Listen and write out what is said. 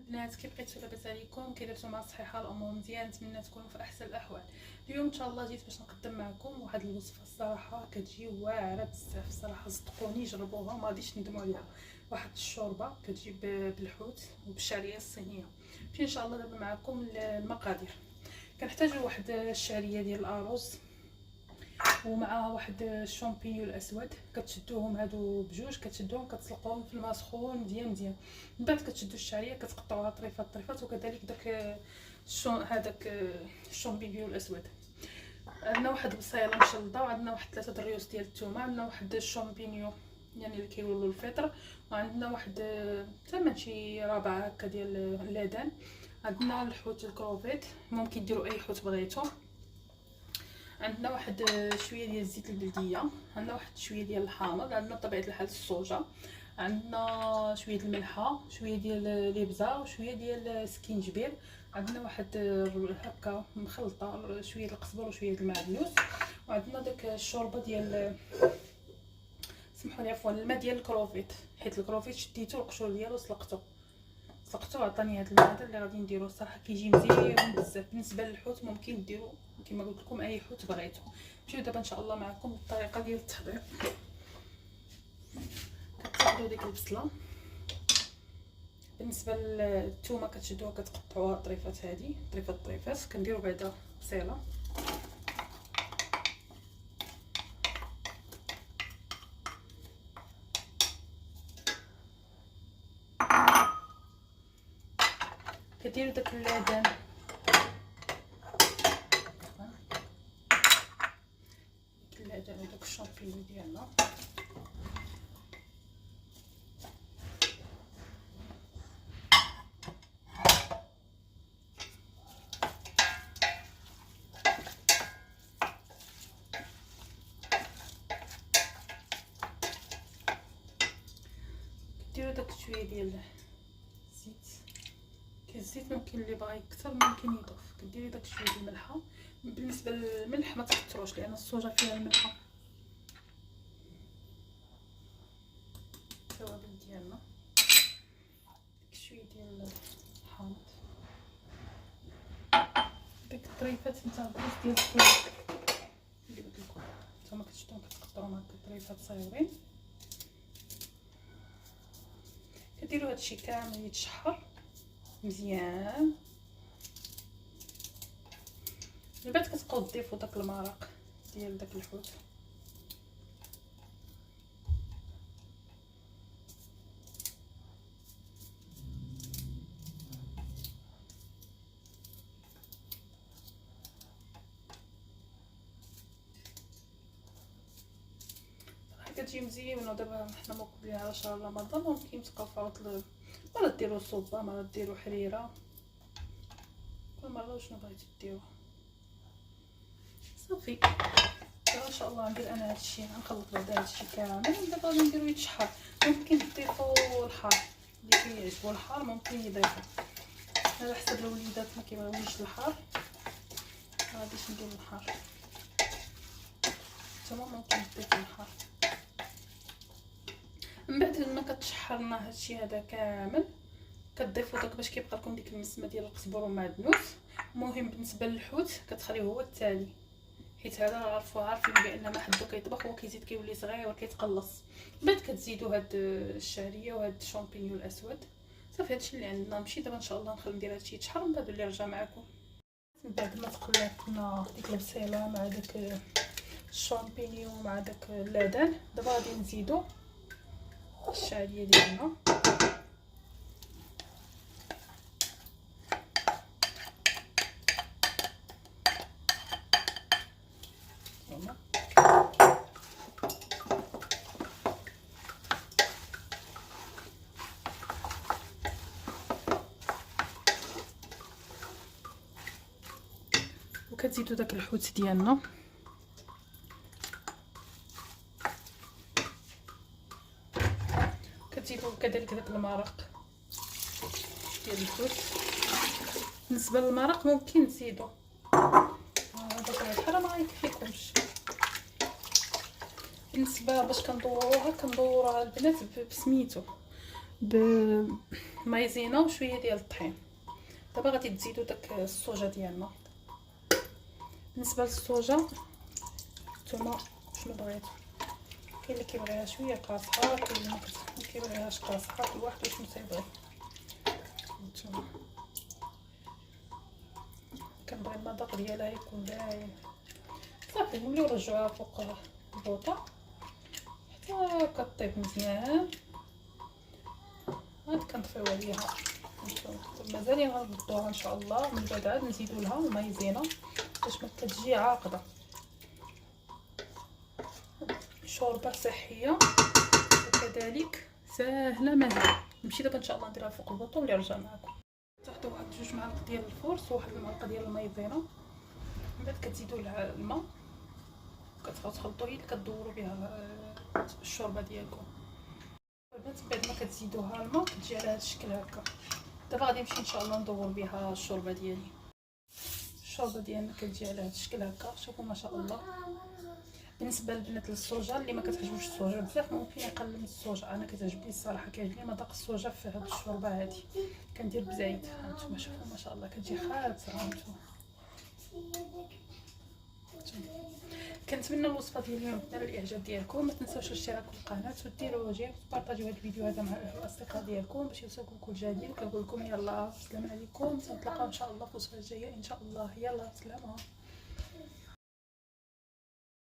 البنات كيف بقيتو؟ لاباس عليكم؟ كي درتو مع الصحيحه؟ الامور مزيان، نتمنى تكونوا في احسن الاحوال. اليوم ان شاء الله جيت باش نقدم معكم واحد الوصفه الصراحه كتجي واعره بزاف الصراحه، صدقوني جربوها ما غاديش تندموا عليها. واحد الشوربه كتجي بالحوت وبالشعريه الصينيه. ماشي ان شاء الله دابا معكم المقادير. كنحتاجوا واحد الشعريه ديال الارز ومعها واحد الشامبينيو الاسود، كتشدوهم هادو بجوج، كتشدوهم كتسلقوهم في الماء سخون مزيان مزيان. من بعد كتشدوا الشعريه كتقطعوها طريفات طريفات، وكذلك داك هذاك الشامبينيو الاسود. عندنا واحد البصيله مشلضه، وعندنا واحد 3 الريوس ديال الثومه، عندنا واحد الشامبينيو يعني اللي كيولوا الفطر، وعندنا واحد ثمن شي ربع هكا ديال اللادان. عندنا الحوت الكروفيت، ممكن ديروا اي حوت بغيتو. عندنا واحد شويه ديال الزيت البلديه، عندنا واحد شويه ديال الحامض، عندنا بطبيعه الحال الصوجه، عندنا شويه الملحه، شويه ديال الابزه، وشويه ديال السكينجبير. عندنا واحد هكا مخلطه شويه القزبر وشويه المعدنوس. وعندنا داك الشوربه ديال سمحوا لي عفوا الماء ديال الكروفيت، حيت الكروفيت شديتو القشور ديالو سلقته عطاني هذا الماء هذا اللي غادي نديرو. الصراحه كيجي مزيان بزاف. بالنسبه للحوت ممكن ديروا كما قلت لكم اي حوت بغيتو. نمشيو دابا ان شاء الله معكم الطريقه ديال التحضير. كتاخذوا ديك البصله، بالنسبه للثومه كتشدوها كتقطعوها طريفات، هذه طريفات كنديروا بعدا بصيله، كديروا داك اللادان، وداك الشامبينيو ديالنا، كديروا داك شويه ديال الزيت. الزيت ممكن اللي بغا يكثر ممكن يضيف. كديري داك شويه ديال الملحه، بالنسبه للملح ما تكثروش لان الصوجه فيها الملحه. التوابل ديالنا، شويه ديال الحامض، ديك الطريفات نتاع بزاف ديال الفلفل اللي قلت لكم نتوما كتشدوهم كتقطعوهم هكا طريفات صغيورين. كديروا هادشي كامل يتشحر مزيان. من بعد كتبقاو تضيفوا داك المرق ديال داك الحوت. كتجي مزيانه. ودابا حنا مقبلين على شهر رمضان، ممكن تبقاو في عطل، مرة ديروا صوبه، مرة ديروا حريره، كل مره شنو بغيتو ديروا. صافي دابا ان شاء الله ندير انا هادشي، غنخلط بعدا هادشي كامل. دابا غادي نديرو يتشحر. ممكن تضيفوا الحار، اللي كيعجبو الحار ممكن يضيفوا، على حسب الوليدات ما كيبغيوش الحار ما غاديش ندير الحار. نتوما ممكن تضيفوا الحار. من بعد ما كتشحرنا هادشي هذا كامل كتضيفوا داك باش كيبقى لكم ديك المسمه ديال القزبر والمعدنوس. المهم بالنسبه للحوت كتخليه هو الثاني، حيت هذا عارفين بان ما حدو كيطبخ هو كيزيد كيولي صغير وكيتقلص. من بعد كتزيدوا هاد الشعريه وهاد الشامبينيو الاسود. صافي هادشي اللي عندنا. نمشي دابا ان شاء الله نخلي ندير هادشي يتشحر، من بعد اللي نرجع معكم. من بعد ما تقلبنا ديك البصيله مع داك الشامبينيو مع داك اللادان، دابا غادي نزيدو الشعريه ديالنا. وكتزيدو داك الحوت ديالنا، كتزيدو كذلك داك المرق ديال الحوت. بالنسبه للمرق ممكن نزيدو داك الحرا ما يكفيكمش. بالنسبه باش كندوروها البنات بسميتو مايزينا وشويه ديال الطحين. دابا غادي تزيدوا داك الصوجا ديالنا. بالنسبه للصوجا نتوما شنو بغيتو، كاين اللي كيبغيها شويه قاصحه، كاين اللي ما كيبغيهاش قاصحه، كل واحد شنو تيبغي. نتوما كنبغي المذاق ديالها يكون باين. صافي نوليو نرجعوها فوق البوطه حتى كطيب مزيان. هاد كنطفيو عليها مازال غنردوها ان شاء الله. من بعد عاد نزيدو لها المايزينا باش ما كتجي عاقده. شوربه صحيه وكذلك ساهله مهله. نمشي دابا ان شاء الله نديرها فوق البوطه ونرجع معكم. تاخذوا واحد 2 معالق ديال الفورس وواحد المعلقه ديال المايزينا. من بعد كتزيدوا لها الماء كتخلطوا هي اللي كدوروا بها الشوربه ديالكم. بعد ما كتزيدوها الماء كتجي على هذا الشكل هكا. دابا غادي نمشي ان شاء الله ندور بها الشوربه ديالي. الشوربه ديالنا كتجي على هذا الشكل هكا. شوفوا ما شاء الله. بالنسبه للبنات للصوجا اللي ما كتعجبوش الصوجا بزاف ممكن يقلل من الصوجا. انا كتعجبني الصراحه، كيعجبني مذاق الصوجا في هذه الشوربه هذه. كندير بزايد. هانتوما شوفوا ما شاء الله كتجي خالصه. هانتوما كنتمنى الوصفه ديال اليوم تنال الاعجاب ديالكم. ما تنساوش الاشتراك في القناه وديروا جيم وبارطاجيو هذا الفيديو هذا مع الاصدقاء ديالكم باش يوصلكم كل جديد. كنقول لكم يلا السلام عليكم، نتلاقاو ان شاء الله في الوصفه الجايه ان شاء الله. يلا سلام.